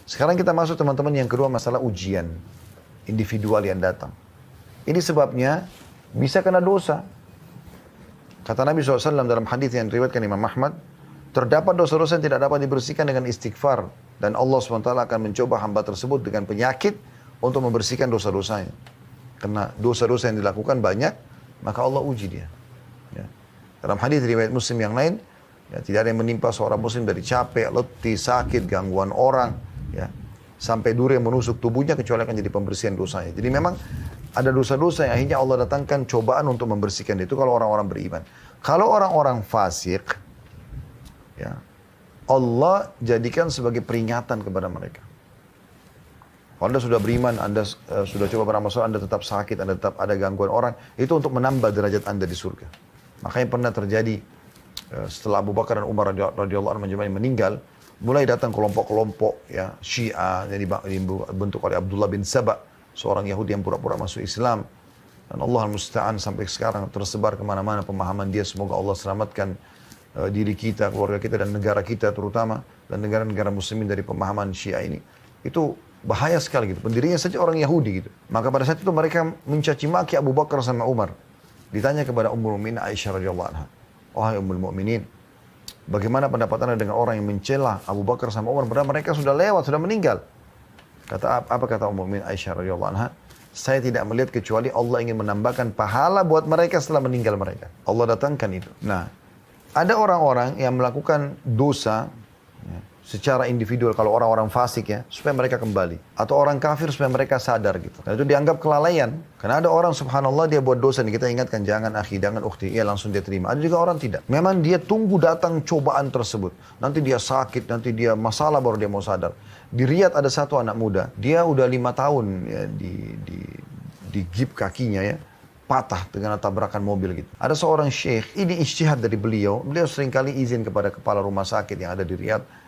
Sekarang kita masuk teman-teman yang kedua, masalah ujian individual yang datang. Ini sebabnya bisa kena dosa. Kata Nabi SAW dalam hadis yang diriwayatkan Imam Ahmad, terdapat dosa-dosa yang tidak dapat dibersihkan dengan istighfar. Dan Allah SWT akan mencoba hamba tersebut dengan penyakit untuk membersihkan dosa-dosanya. Karena dosa-dosa yang dilakukan banyak, maka Allah uji dia. Ya. Dalam hadis riwayat Muslim yang lain, ya, tidak ada yang menimpa seorang muslim dari capek, letih, sakit, gangguan orang, ya, sampai duri yang menusuk tubuhnya kecuali akan jadi pembersihan dosanya. Jadi memang ada dosa-dosa yang akhirnya Allah datangkan cobaan untuk membersihkan itu kalau orang-orang beriman. Kalau orang-orang fasik, ya, Allah jadikan sebagai peringatan kepada mereka. Kalau Anda sudah beriman, Anda sudah coba beramal soleh, Anda tetap sakit, Anda tetap ada gangguan orang, itu untuk menambah derajat Anda di surga. Makanya pernah terjadi setelah Abu Bakar dan Umar radhiyallahu anhum meninggal, mulai datang kelompok-kelompok ya Syiah yang dibentuk oleh Abdullah bin Saba, seorang Yahudi yang pura-pura masuk Islam. Dan Allah al-Musta'an sampai sekarang tersebar kemana-mana pemahaman dia. Semoga Allah selamatkan diri kita, keluarga kita, dan negara kita terutama, dan negara-negara muslimin dari pemahaman Syiah ini. Itu bahaya sekali gitu. Pendirinya saja orang Yahudi gitu. Maka pada saat itu mereka mencaci maki Abu Bakar sama Umar. Ditanya kepada Ummul Mukminin Aisyah radhiyallahu anha, "Wahai Ummul Mukminin, bagaimana pendapat Anda dengan orang yang mencela Abu Bakar sama Umar padahal mereka sudah lewat, sudah meninggal?" Apa kata Ummul Mukminin Aisyah radhiyallahu anha? "Saya tidak melihat kecuali Allah ingin menambahkan pahala buat mereka setelah meninggal mereka." Allah datangkan itu. Nah, ada orang-orang yang melakukan dosa ya, secara individual, kalau orang-orang fasik ya, supaya mereka kembali. Atau orang kafir supaya mereka sadar gitu. Dan itu dianggap kelalaian. Karena ada orang subhanallah dia buat dosa nih, kita ingatkan jangan akhi, jangan ukhti, ya langsung dia terima. Ada juga orang tidak. Memang dia tunggu datang cobaan tersebut. Nanti dia sakit, nanti dia masalah baru dia mau sadar. Di Riyadh ada satu anak muda, dia udah 5 tahun ya, di gip kakinya ya, patah dengan tabrakan mobil gitu. Ada seorang syekh, ini ijtihad dari beliau seringkali izin kepada kepala rumah sakit yang ada di Riyadh.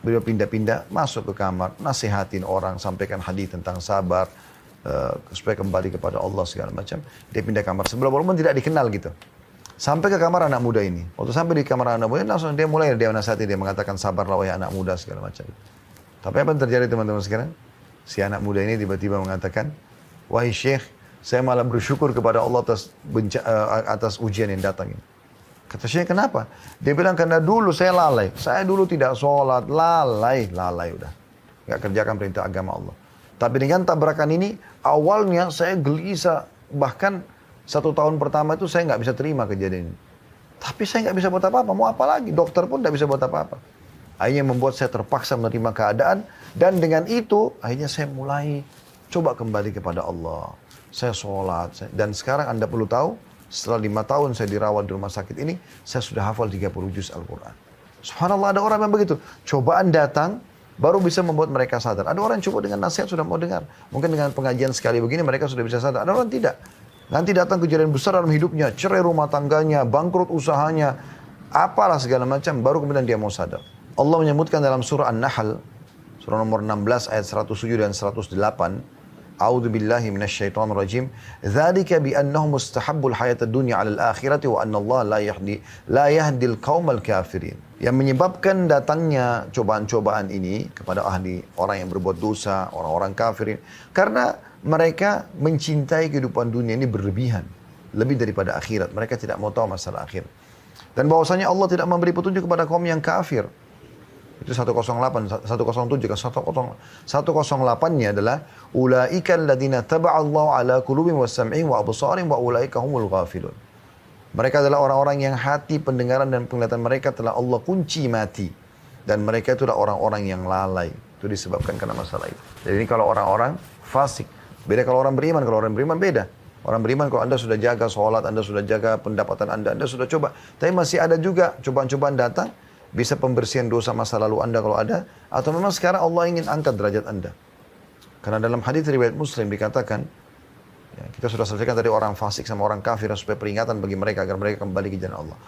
Beliau pindah-pindah, masuk ke kamar, nasihatin orang, sampaikan hadis tentang sabar, supaya kembali kepada Allah segala macam. Dia pindah kamar sebelah, walaupun tidak dikenal gitu. Sampai ke kamar anak muda ini. Waktu sampai di kamar anak muda, langsung dia mulai nasihati, dia mengatakan sabarlah wahai anak muda segala macam. Tapi apa yang terjadi teman-teman sekarang? Si anak muda ini tiba-tiba mengatakan, "Wahai syekh, saya malah bersyukur kepada Allah atas ujian yang datang ini." Kata Syekh, kenapa? Dia bilang, karena dulu saya lalai. Saya dulu tidak sholat, lalai udah. Gak kerjakan perintah agama Allah. Tapi dengan tabrakan ini, awalnya saya gelisah. Bahkan 1 tahun pertama itu saya gak bisa terima kejadian ini. Tapi saya gak bisa buat apa-apa. Mau apa lagi? Dokter pun gak bisa buat apa-apa. Akhirnya membuat saya terpaksa menerima keadaan. Dan dengan itu, akhirnya saya mulai coba kembali kepada Allah. Saya sholat. Dan sekarang Anda perlu tahu, setelah 5 tahun saya dirawat di rumah sakit ini, saya sudah hafal 30 juz Al-Quran. Subhanallah, ada orang yang begitu. Cobaan datang, baru bisa membuat mereka sadar. Ada orang yang coba dengan nasihat sudah mau dengar. Mungkin dengan pengajian sekali begini mereka sudah bisa sadar. Ada orang tidak. Nanti datang kejadian besar dalam hidupnya, cerai rumah tangganya, bangkrut usahanya, apalah segala macam, baru kemudian dia mau sadar. Allah menyebutkan dalam surah An-Nahl, surah nomor 16 ayat 107 dan 108, A'udzu billahi minasyaitonir rajim. Dzalika bi annahum mustahabbul hayatad dunya 'alal akhirati wa anna Allah la yahdil qaumal kafirin. Yang menyebabkan datangnya cobaan-cobaan ini kepada orang yang berbuat dosa, orang-orang kafirin, karena mereka mencintai kehidupan dunia ini berlebihan, lebih daripada akhirat. Mereka tidak mau tahu masalah akhir. Dan bahwasanya Allah tidak memberi petunjuk kepada kaum yang kafir. Itu 108, 107, 108-nya adalah ulaika alladziina taba'allahu ala qulubihim wa sam'ihim wa absarihim wa ulaika humul ghafilun. Mereka adalah orang-orang yang hati, pendengaran dan penglihatan mereka telah Allah kunci mati, dan mereka itu adalah orang-orang yang lalai. Itu disebabkan karena masalah itu. Jadi ini kalau orang-orang fasik. Beda kalau orang beriman, beda. Orang beriman kalau Anda sudah jaga sholat, Anda sudah jaga pendapatan Anda sudah coba. Tapi masih ada juga cobaan-cobaan datang. Bisa pembersihan dosa masa lalu Anda kalau ada. Atau memang sekarang Allah ingin angkat derajat Anda. Karena dalam hadis riwayat Muslim dikatakan, ya, kita sudah selesaikan tadi orang fasik sama orang kafir supaya peringatan bagi mereka agar mereka kembali ke jalan Allah.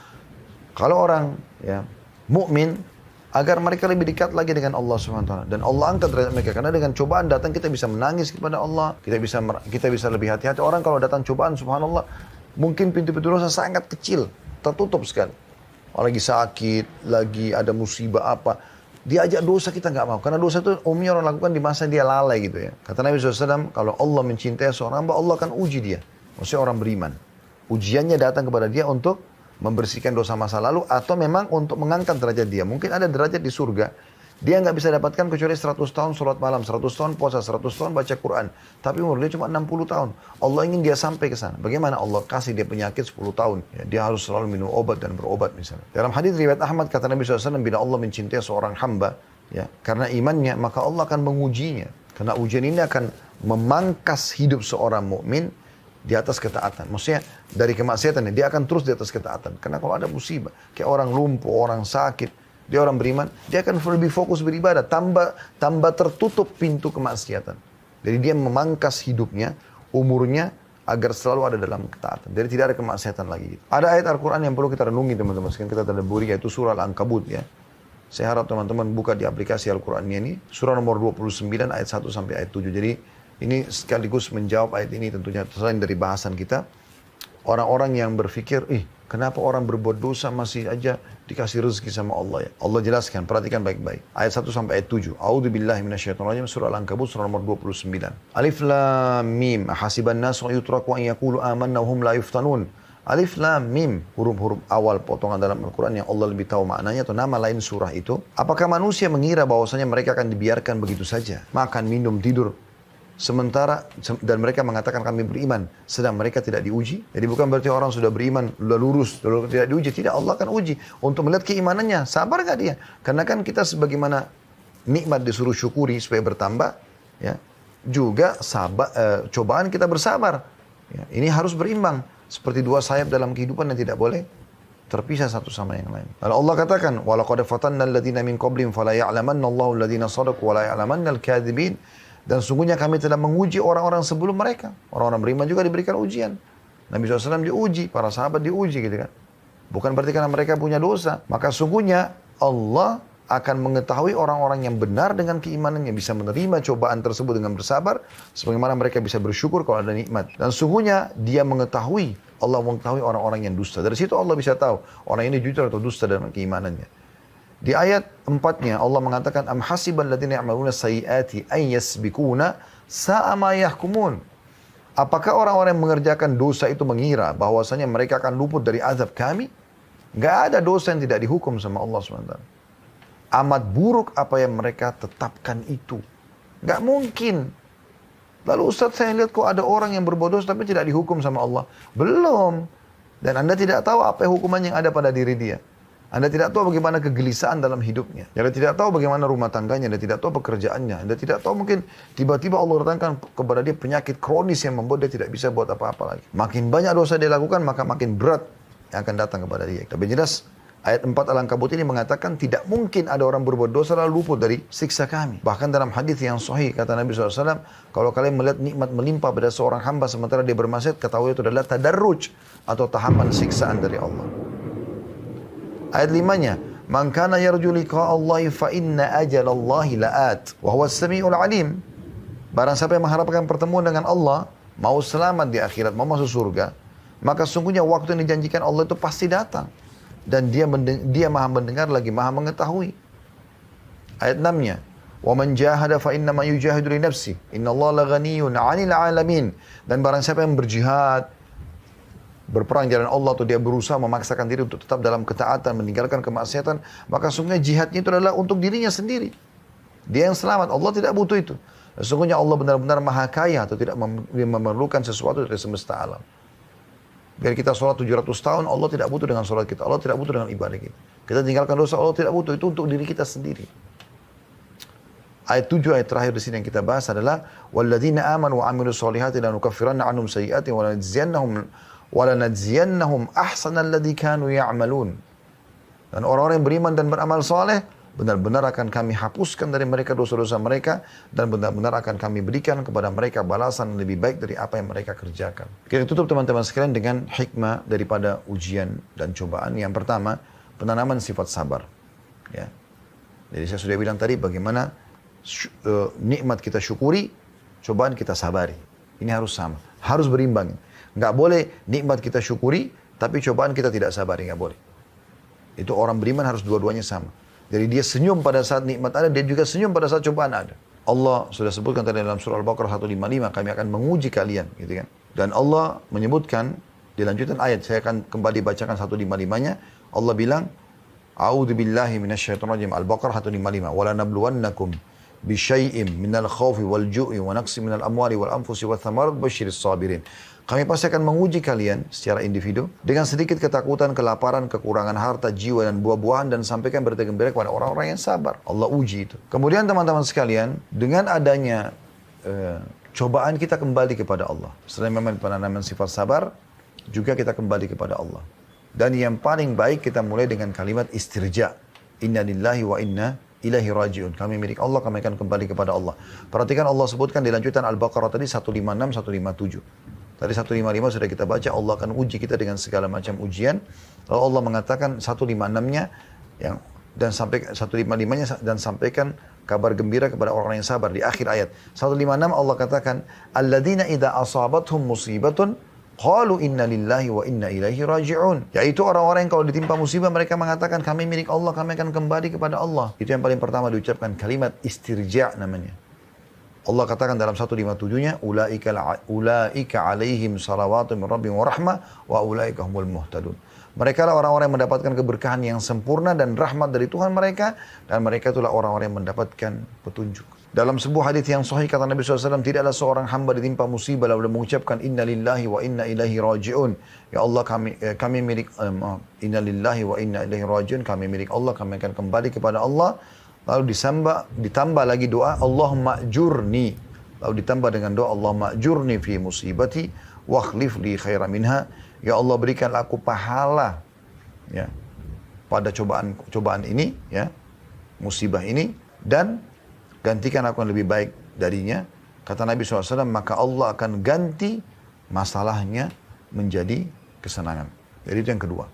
Kalau orang ya mukmin, agar mereka lebih dekat lagi dengan Allah SWT. Dan Allah angkat derajat mereka. Karena dengan cobaan datang kita bisa menangis kepada Allah. Kita bisa lebih hati-hati. Orang kalau datang cobaan subhanallah, mungkin pintu-pintu dosa sangat kecil, tertutup sekali. Lagi sakit, lagi ada musibah apa. Dia ajak dosa kita nggak mau. Karena dosa itu umumnya orang lakukan di masa dia lalai gitu ya. Kata Nabi SAW, kalau Allah mencintai seorang hamba, Allah akan uji dia. Maksudnya orang beriman. Ujiannya datang kepada dia untuk membersihkan dosa masa lalu atau memang untuk mengangkat derajat dia. Mungkin ada derajat di surga. Dia nggak bisa dapatkan kecuali 100 tahun sholat malam, 100 tahun puasa, 100 tahun baca Quran. Tapi umur dia cuma 60 tahun. Allah ingin dia sampai ke sana. Bagaimana Allah kasih dia penyakit 10 tahun? Ya, dia harus selalu minum obat dan berobat misalnya. Dalam hadis riwayat Ahmad kata Nabi SAW, bila Allah mencintai seorang hamba, ya, karena imannya, maka Allah akan mengujinya. Karena ujian ini akan memangkas hidup seorang mukmin di atas ketaatan. Maksudnya dari kemaksiatan, dia akan terus di atas ketaatan. Karena kalau ada musibah, kayak orang lumpuh, orang sakit, dia orang beriman, dia akan lebih fokus beribadah, tambah tertutup pintu kemaksiatan. Jadi dia memangkas hidupnya, umurnya, agar selalu ada dalam ketaatan. Jadi tidak ada kemaksiatan lagi. Ada ayat Al-Quran yang perlu kita renungi teman-teman, sekarang kita tadabburi, yaitu surah Al-Ankabut ya. Saya harap teman-teman buka di aplikasi Al-Qurannya ini, surah nomor 29 ayat 1 sampai ayat 7. Jadi ini sekaligus menjawab ayat ini tentunya selain dari bahasan kita. Orang-orang yang berpikir, kenapa orang berbuat dosa masih aja dikasih rezeki sama Allah ya? Allah jelaskan, perhatikan baik-baik. Ayat 1 sampai ayat 7. A'udzubillahi minasyaitonirrajim, surah Al-Ankabut, surah nomor 29. Alif Lam Mim, hasiban nasu yutraku an yaqulu amanna hum la yuftanun. Alif Lam Mim, huruf-huruf awal potongan dalam Al-Quran yang Allah lebih tahu maknanya atau nama lain surah itu. Apakah manusia mengira bahwasanya mereka akan dibiarkan begitu saja? Makan, minum, tidur. Sementara, dan mereka mengatakan kami beriman, sedang mereka tidak diuji. Jadi bukan berarti orang sudah beriman, sudah lurus, lalu tidak diuji. Tidak, Allah akan uji untuk melihat keimanannya. Sabar gak dia? Karena kan kita sebagaimana nikmat disuruh syukuri supaya bertambah, ya, juga cobaan kita bersabar. Ya, ini harus berimbang. Seperti dua sayap dalam kehidupan yang tidak boleh terpisah satu sama yang lain. Lalu Allah katakan, وَلَقَدْ فَتَنَّا الَّذِينَ مِنْ قَبْلِهِمْ فَلَا يَعْلَمَنَّ اللَّهُ الَّذِينَ صَدَقُوا وَلَا يَعْلَمَنَّ الْكَاذِبِينَ. Dan sungguhnya kami telah menguji orang-orang sebelum mereka. Orang-orang beriman juga diberikan ujian. Nabi SAW diuji, para sahabat diuji gitu kan. Bukan berarti karena mereka punya dosa. Maka sungguhnya Allah akan mengetahui orang-orang yang benar dengan keimanannya. Bisa menerima cobaan tersebut dengan bersabar. Sebagaimana mereka bisa bersyukur kalau ada nikmat. Dan sungguhnya dia mengetahui, Allah mengetahui orang-orang yang dusta. Dari situ Allah bisa tahu orang ini jujur atau dusta dalam keimanannya. Di ayat 4-nya Allah mengatakan am hasibal ladzina ya'maluna sayyiati ay yasbikuna sa'a ma yahkumun. Apakah orang-orang yang mengerjakan dosa itu mengira bahwasanya mereka akan luput dari azab kami? Enggak ada dosa yang tidak dihukum sama Allah SWT. Amat buruk apa yang mereka tetapkan itu. Enggak mungkin. Lalu Ustaz, saya lihat kok ada orang yang berbuat dosa tapi tidak dihukum sama Allah. Belum. Dan Anda tidak tahu apa hukuman yang ada pada diri dia. Anda tidak tahu bagaimana kegelisahan dalam hidupnya. Anda tidak tahu bagaimana rumah tangganya. Anda tidak tahu pekerjaannya. Anda tidak tahu mungkin tiba-tiba Allah datangkan kepada dia penyakit kronis yang membuat dia tidak bisa buat apa-apa lagi. Makin banyak dosa dia lakukan, maka makin berat yang akan datang kepada dia. Tapi jelas ayat 4 Al-Ankabut ini mengatakan tidak mungkin ada orang berbuat dosa lalu luput dari siksa kami. Bahkan dalam hadis yang sahih kata Nabi SAW, kalau kalian melihat nikmat melimpah pada seorang hamba sementara dia bermaksiat, ketahui itu adalah tadarruj atau tahapan siksaan dari Allah. Ayat 5-nya, man kana yarju liqa Allah fa inna ajalallahi la'at wa huwas samiul alim. Barang siapa yang mengharapkan pertemuan dengan Allah, mau selamat di akhirat, mau masuk surga, maka sungguhnya waktu yang dijanjikan Allah itu pasti datang. Dan dia maha mendengar lagi maha mengetahui. Ayat 6-nya, wa man jahada fa innama yujahidu li nafsi innallaha laghaniyun 'anil 'alamin. Dan barang siapa yang berjihad, berperang jalan Allah atau dia berusaha memaksakan diri untuk tetap dalam ketaatan, meninggalkan kemaksiatan, maka sungguhnya jihadnya itu adalah untuk dirinya sendiri. Dia yang selamat, Allah tidak butuh itu. Sesungguhnya Allah benar-benar maha kaya atau tidak memerlukan sesuatu dari semesta alam. Biar kita sholat 700 tahun, Allah tidak butuh dengan sholat kita. Allah tidak butuh dengan ibadah kita. Kita tinggalkan dosa, Allah tidak butuh. Itu untuk diri kita sendiri. Ayat 7, ayat terakhir di sini yang kita bahas adalah وَالَّذِينَ آمَنُوا وَعَمِلُوا الصَّالِحَاتِ لَنُكَفِّرَنَّ عَنْهُمْ سَيِّئَاتِهِمْ وَلَنَجْزِيَنَّهُمْ أَحْسَنَ الَّذِي كَانُوا يَعْمَلُونَ. Dan orang-orang yang beriman dan beramal saleh, benar-benar akan kami hapuskan dari mereka dosa-dosa mereka, dan benar-benar akan kami berikan kepada mereka balasan lebih baik dari apa yang mereka kerjakan. Kita tutup teman-teman sekalian dengan hikmah daripada ujian dan cobaan. Yang pertama, penanaman sifat sabar. Ya. Jadi saya sudah bilang tadi bagaimana nikmat kita syukuri, cobaan kita sabari. Ini harus sama, harus berimbang. Nggak boleh nikmat kita syukuri, tapi cobaan kita tidak sabari, nggak boleh. Itu orang beriman harus dua-duanya sama. Jadi dia senyum pada saat nikmat ada, dia juga senyum pada saat cobaan ada. Allah sudah sebutkan tadi dalam surah Al-Baqarah 155, kami akan menguji kalian, gitu kan. Dan Allah menyebutkan di lanjutan ayat, saya akan kembali bacakan 155-nya. Allah bilang, A'udzu billahi minasyaitonir rajim. Al-Baqarah 155. Wala nabluwannakum bisyai'im minal khaufi wal ju'i wa naqsi minal amwali wal anfusi wath thamarat basyiris sabirin. Kami pasti akan menguji kalian secara individu dengan sedikit ketakutan, kelaparan, kekurangan harta, jiwa dan buah-buahan dan sampaikan berita gembira kepada orang-orang yang sabar. Allah uji itu. Kemudian teman-teman sekalian, dengan adanya cobaan kita kembali kepada Allah. Selain memang penanaman sifat sabar, juga kita kembali kepada Allah. Dan yang paling baik kita mulai dengan kalimat istirja. Inna lillahi wa inna ilahi raji'un. Kami milik Allah, kami akan kembali kepada Allah. Perhatikan Allah sebutkan di lanjutan Al-Baqarah tadi 156, 157. Tadi 155 sudah kita baca, Allah akan uji kita dengan segala macam ujian. Lalu Allah mengatakan 156-nya yang dan sampai 155-nya dan sampaikan kabar gembira kepada orang yang sabar di akhir ayat. 156 Allah katakan, alladzina idza asabathum musibatun qalu inna lillahi wa inna ilaihi raji'un. Yaitu orang-orang yang kalau ditimpa musibah mereka mengatakan kami milik Allah, kami akan kembali kepada Allah. Itu yang paling pertama diucapkan, kalimat istirja namanya. Allah katakan dalam 157-nya, ulaika alaihim salawatu min rabbihim wa rahmah wa ulaika humul muhtadun. Mereka lah orang-orang yang mendapatkan keberkahan yang sempurna dan rahmat dari Tuhan mereka, dan mereka itulah orang-orang yang mendapatkan petunjuk. Dalam sebuah hadis yang sahih kata Nabi SAW, tidaklah seorang hamba ditimpa musibah lalu mengucapkan inna lillahi wa inna ilaihi raji'un. Ya Allah kami milik inna lillahi wa inna ilaihi raji'un, kami milik Allah, kami akan kembali kepada Allah. Lalu ditambah lagi doa Allahumma ajurni. Lalu ditambah dengan doa Allahumma ajurni fi musibati wa akhlif li khairan minha. Ya Allah berikanlah aku pahala ya pada cobaan ini ya, musibah ini, dan gantikan aku yang lebih baik darinya. Kata Nabi SAW, maka Allah akan ganti masalahnya menjadi kesenangan. Jadi itu yang kedua.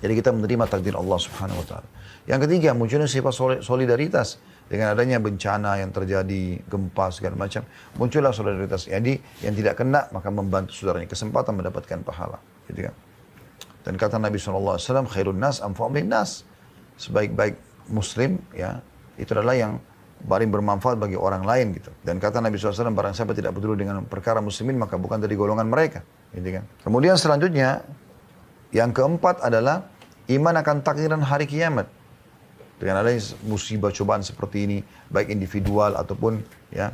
Jadi kita menerima takdir Allah Subhanahu wa taala. Yang ketiga, munculnya sifat solidaritas. Dengan adanya bencana yang terjadi, gempa segala macam, muncullah solidaritas. Jadi yang tidak kena maka membantu saudaranya, kesempatan mendapatkan pahala. Gitu kan? Dan kata Nabi SAW, khairun nas anfa'u bin nas. Sebaik-baik muslim ya, itu adalah yang paling bermanfaat bagi orang lain gitu. Dan kata Nabi SAW, barang siapa tidak peduli dengan perkara muslimin maka bukan dari golongan mereka. Gitu kan? Kemudian selanjutnya, yang keempat adalah iman akan takdiran hari kiamat. Dengan adanya musibah cobaan seperti ini, baik individual ataupun ya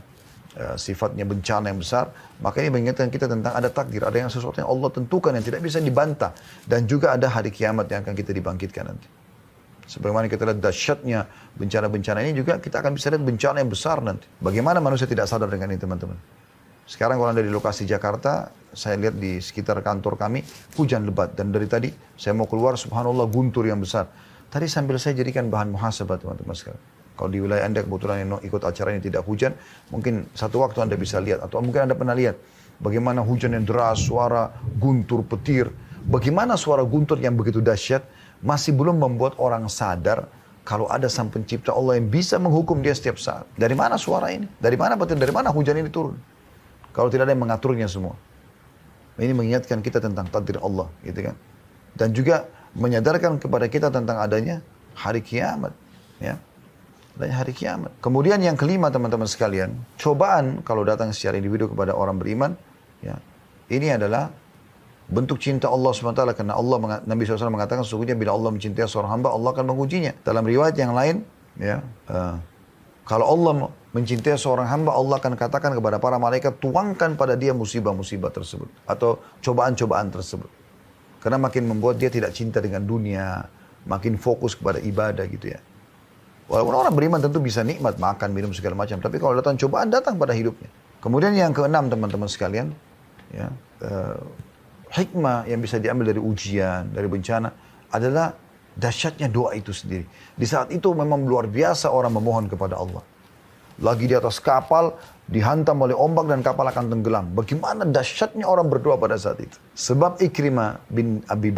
sifatnya bencana yang besar, maka ini mengingatkan kita tentang ada takdir, ada yang sesuatu yang Allah tentukan yang tidak bisa dibantah, dan juga ada hari kiamat yang akan kita dibangkitkan nanti. Sebagaimana kita lihat dahsyatnya bencana-bencana ini, juga kita akan bisa lihat bencana yang besar nanti. Bagaimana manusia tidak sadar dengan ini, teman-teman? Sekarang kalau Anda di lokasi Jakarta, saya lihat di sekitar kantor kami, hujan lebat. Dan dari tadi saya mau keluar, subhanallah, guntur yang besar. Tadi sambil saya jadikan bahan muhasabah, teman-teman sekalian. Kalau di wilayah Anda kebetulan yang ikut acara ini tidak hujan, mungkin satu waktu Anda bisa lihat. Atau mungkin Anda pernah lihat bagaimana hujan yang deras, suara guntur, petir. Bagaimana suara guntur yang begitu dahsyat masih belum membuat orang sadar kalau ada sang pencipta Allah yang bisa menghukum dia setiap saat. Dari mana suara ini? Dari mana petir? Dari mana hujan ini turun? Kalau tidak ada yang mengaturnya semua. Ini mengingatkan kita tentang takdir Allah, gitu kan. Dan juga menyadarkan kepada kita tentang adanya hari kiamat, ya. Adanya hari kiamat. Kemudian yang kelima, teman-teman sekalian, cobaan kalau datang secara individu kepada orang beriman, ya. Ini adalah bentuk cinta Allah SWT, karena Nabi SAW mengatakan sesungguhnya bila Allah mencintai seorang hamba, Allah akan mengujinya. Dalam riwayat yang lain, ya, kalau Allah mencintai seorang hamba, Allah akan katakan kepada para malaikat, tuangkan pada dia musibah-musibah tersebut. Atau cobaan-cobaan tersebut. Karena makin membuat dia tidak cinta dengan dunia, makin fokus kepada ibadah gitu ya. Walaupun orang beriman tentu bisa nikmat, makan, minum, segala macam. Tapi kalau datang cobaan, datang pada hidupnya. Kemudian yang keenam, teman-teman sekalian, ya, hikmah yang bisa diambil dari ujian, dari bencana, adalah dahsyatnya doa itu sendiri. Di saat itu memang luar biasa orang memohon kepada Allah. Lagi di atas kapal, dihantam oleh ombak dan kapal akan tenggelam. Bagaimana dahsyatnya orang berdoa pada saat itu. Sebab Ikrimah bin Abi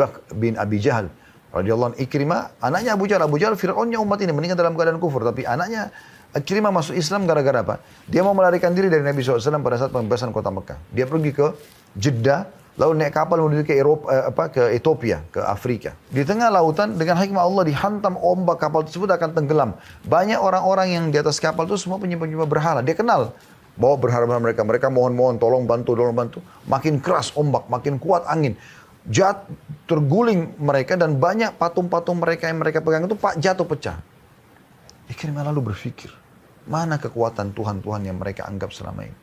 Jahal, radhiyallahu anhu, Ikrimah, anaknya Abu Jahal, Fir'aunnya umat ini meninggal dalam keadaan kufur. Tapi anaknya Ikrimah masuk Islam gara-gara apa? Dia mau melarikan diri dari Nabi SAW pada saat pembebasan kota Mekah. Dia pergi ke Jeddah lalu naik kapal menuju ke Eropa, ke Ethiopia, ke Afrika. Di tengah lautan dengan hikmah Allah dihantam ombak, kapal tersebut akan tenggelam. Banyak orang-orang yang di atas kapal itu semua penyembah-penyembah berhala. Dia kenal bawa berhala mereka. Mereka mohon-mohon, tolong bantu, tolong bantu. Makin keras ombak, makin kuat angin. Terguling mereka dan banyak patung-patung mereka yang mereka pegang itu jatuh pecah. Ikrimah lalu berpikir, mana kekuatan Tuhan-Tuhan yang mereka anggap selama ini.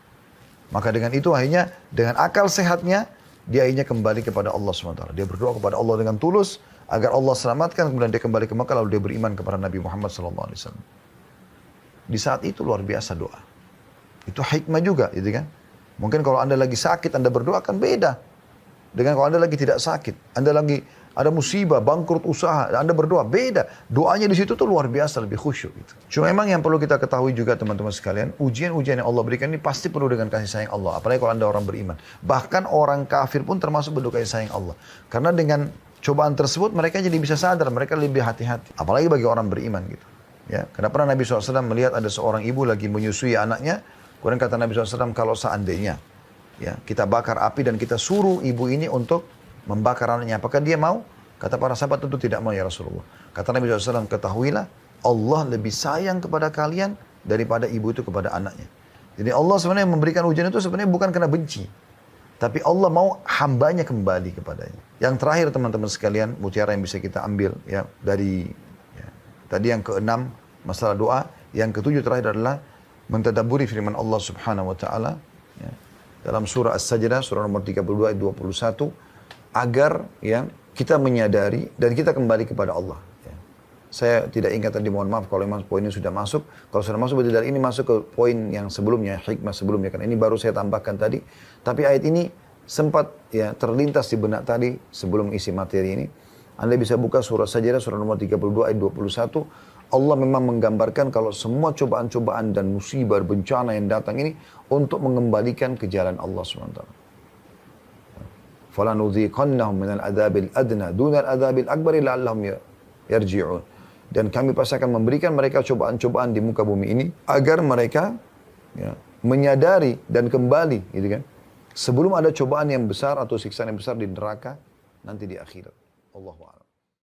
Maka dengan itu akhirnya dengan akal sehatnya dia akhirnya kembali kepada Allah SWT. Dia berdoa kepada Allah dengan tulus agar Allah selamatkan. Kemudian dia kembali ke Makkah lalu dia beriman kepada Nabi Muhammad SAW. Di saat itu luar biasa doa. Itu hikmah juga, gitu kan? Mungkin kalau anda lagi sakit anda berdoa kan beda. Dengan kalau anda lagi tidak sakit, anda lagi ada musibah, bangkrut usaha, anda berdoa, beda. Doanya di situ tuh luar biasa, lebih khusyuk. Gitu. Cuma memang yang perlu kita ketahui juga teman-teman sekalian, ujian-ujian yang Allah berikan ini pasti penuh dengan kasih sayang Allah. Apalagi kalau anda orang beriman. Bahkan orang kafir pun termasuk bentuk kasih sayang Allah. Karena dengan cobaan tersebut mereka jadi bisa sadar, mereka lebih hati-hati. Apalagi bagi orang beriman gitu. Ya, karena pernah Nabi SAW melihat ada seorang ibu lagi menyusui anaknya. Kemudian kata Nabi SAW, kalau seandainya ya, kita bakar api dan kita suruh ibu ini untuk membakar anaknya, apakah dia mau? Kata para sahabat tentu tidak mau ya Rasulullah. Kata Nabi SAW, ketahuilah Allah lebih sayang kepada kalian daripada ibu itu kepada anaknya. Jadi Allah sebenarnya memberikan ujian itu sebenarnya bukan karena benci. Tapi Allah mau hambanya kembali kepadanya. Yang terakhir teman-teman sekalian, mutiara yang bisa kita ambil ya dari ya, tadi yang keenam masalah doa. Yang ketujuh terakhir adalah mentadabburi firman Allah Subhanahu wa taala ya, dalam surah As-Sajdah surah nomor 32 ayat 21 agar ya kita menyadari dan kita kembali kepada Allah. Ya. Saya tidak ingat tadi, mohon maaf kalau memang poin ini sudah masuk. Kalau sudah masuk berarti dari ini masuk ke poin yang sebelumnya, hikmah sebelumnya. Karena ini baru saya tambahkan tadi. Tapi ayat ini sempat ya terlintas di benak tadi sebelum isi materi ini. Anda bisa buka surah Sajdah surah nomor 32 ayat 21. Allah memang menggambarkan kalau semua cobaan-cobaan dan musibah, bencana yang datang ini untuk mengembalikan ke jalan Allah SWT. فَلَنُذِيقَنَّهُمْ مِنَ الْعَذَابِ الْأَدْنَى دُونَ الْعَذَابِ الْأَكْبَرِ لَعَلَّهُمْ يَرْجِعُونَ. Dan kami pasti akan memberikan mereka cobaan-cobaan di muka bumi ini agar mereka ya, menyadari dan kembali, gitu kan? Sebelum ada cobaan yang besar atau siksaan yang besar di neraka nanti di akhirat. Allahu a'lam.